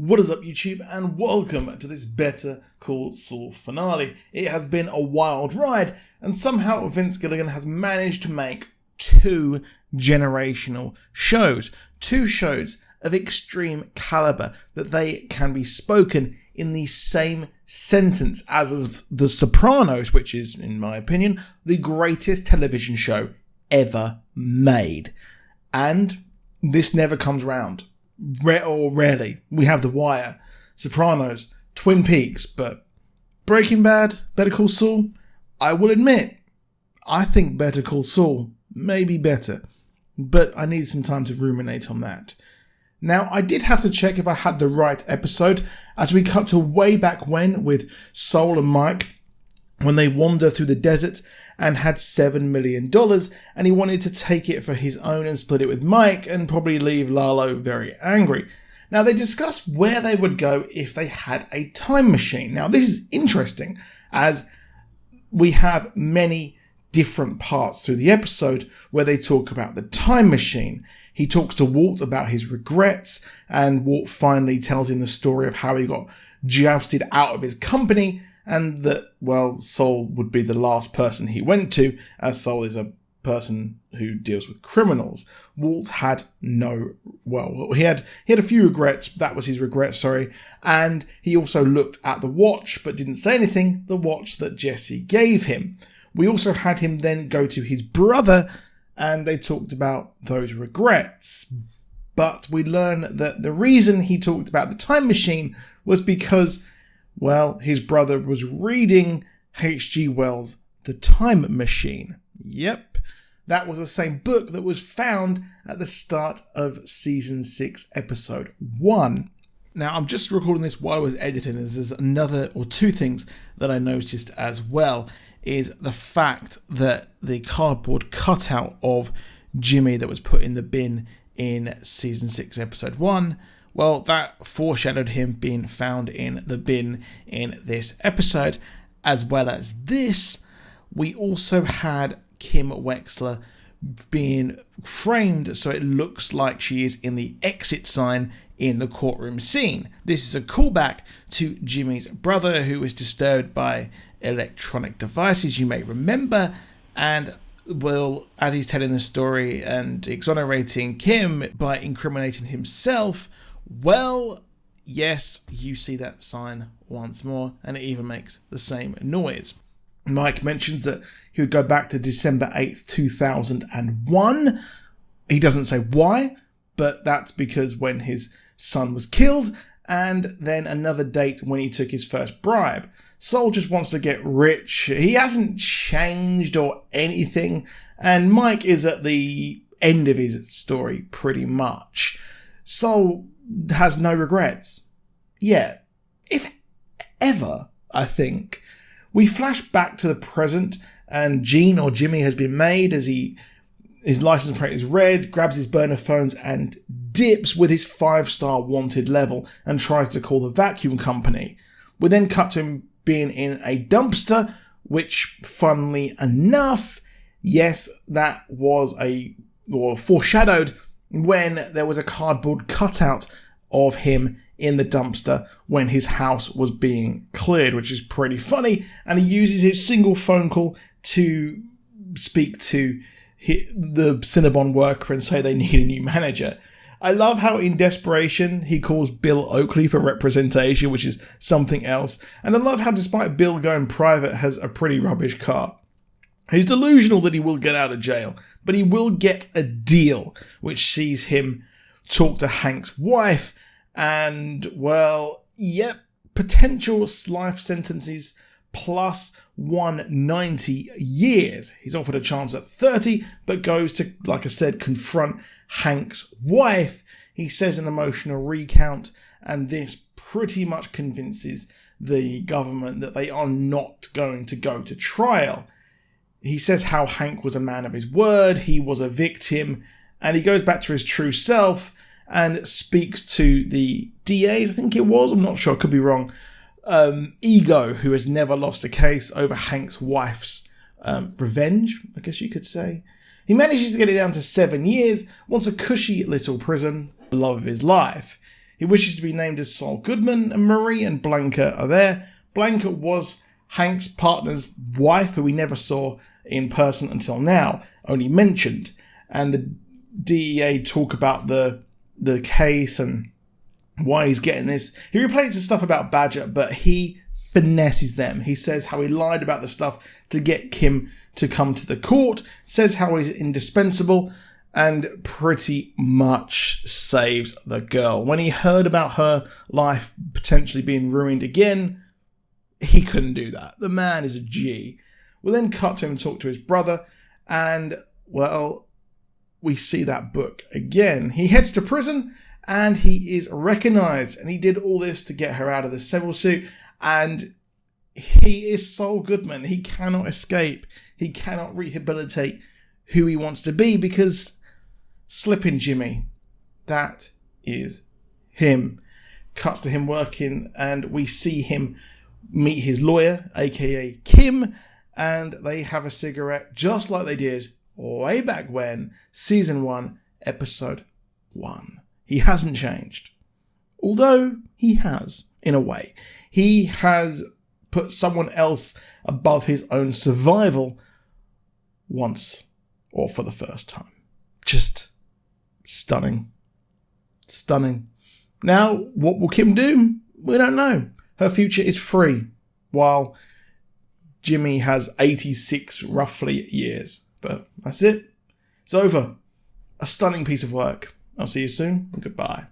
What is up, YouTube, and welcome to this Better Call Saul finale. It has been a wild ride, and somehow Vince Gilligan has managed to make two generational shows. Two shows of extreme caliber that they can be spoken in the same sentence as of The Sopranos, which is, in my opinion, the greatest television show ever made. And this never comes round. Rarely. We have The Wire, Sopranos, Twin Peaks, but Breaking Bad, Better Call Saul, I will admit, I think Better Call Saul may be better, but I need some time to ruminate on that. Now, I did have to check if I had the right episode, as we cut to way back when with Saul and Mike, when they wander through the desert and had $7 million, and he wanted to take it for his own and split it with Mike and probably leave Lalo very angry. Now, they discussed where they would go if they had a time machine. Now, this is interesting, as we have many different parts through the episode where they talk about the time machine. He talks to Walt about his regrets, and Walt finally tells him the story of how he got jousted out of his company, and that, well, Saul would be the last person he went to, as Saul is a person who deals with criminals. Walt had he had a few regrets. That was his regret, sorry. And he also looked at the watch, but didn't say anything, the watch that Jesse gave him. We also had him then go to his brother, and they talked about those regrets. But we learn that the reason he talked about the time machine was because, well, his brother was reading H.G. Wells' The Time Machine. Yep, that was the same book that was found at the start of Season 6, Episode 1. Now, I'm just recording this while I was editing, as there's another or two things that I noticed as well, is the fact that the cardboard cutout of Jimmy that was put in the bin in Season 6, Episode 1, well, that foreshadowed him being found in the bin in this episode. As well as this, we also had Kim Wexler being framed so it looks like she is in the exit sign in the courtroom scene. This is a callback to Jimmy's brother, who was disturbed by electronic devices, you may remember, and well, as he's telling the story and exonerating Kim by incriminating himself, well, yes, you see that sign once more, and it even makes the same noise. Mike mentions that he would go back to December 8th, 2001. He doesn't say why, but that's because when his son was killed, and then another date when he took his first bribe. Saul just wants to get rich. He hasn't changed or anything, and Mike is at the end of his story pretty much. Saul has no regrets. Yeah, if ever, I think. We flash back to the present, and Gene or Jimmy has been made as his license plate is red, grabs his burner phones and dips with his 5-star wanted level and tries to call the vacuum company. We then cut to him being in a dumpster, which, funnily enough, yes, that was foreshadowed when there was a cardboard cutout of him in the dumpster when his house was being cleared, which is pretty funny. And he uses his single phone call to speak to the Cinnabon worker and say they need a new manager. I love how in desperation he calls Bill Oakley for representation, which is something else. And I love how despite Bill going private has a pretty rubbish car. He's delusional that he will get out of jail, but he will get a deal, which sees him talk to Hank's wife, and, well, yep, potential life sentences plus 190 years. He's offered a chance at 30, but goes to, like I said, confront Hank's wife. He says an emotional recount, and this pretty much convinces the government that they are not going to go to trial. He says how Hank was a man of his word, he was a victim, and he goes back to his true self and speaks to the DAs, I think it was, I'm not sure, I could be wrong, Ego, who has never lost a case, over Hank's wife's revenge, I guess you could say. He manages to get it down to 7 years, wants a cushy little prison, the love of his life. He wishes to be named as Saul Goodman, and Marie and Blanca are there. Blanca was Hank's partner's wife, who we never saw in person until now, only mentioned. And the DEA talk about the case and why he's getting this. He replays the stuff about Badger, but he finesses them. He says how he lied about the stuff to get Kim to come to the court, says how he's indispensable, and pretty much saves the girl. When he heard about her life potentially being ruined again, he couldn't do that. The man is a G. We'll then cut to him and talk to his brother, and, well, we see that book again. He heads to prison, and he is recognised, and he did all this to get her out of the civil suit, and he is Saul Goodman. He cannot escape. He cannot rehabilitate who he wants to be, because Slippin' Jimmy, that is him. Cuts to him working, and we see him meet his lawyer, aka Kim, and they have a cigarette just like they did way back when, season 1, episode 1. He hasn't changed. Although he has, in a way. He has put someone else above his own survival once, or for the first time. Just stunning. Stunning. Now, what will Kim do? We don't know. Her future is free, while Jimmy has 86 roughly years. But that's it. It's over. A stunning piece of work. I'll see you soon. Goodbye.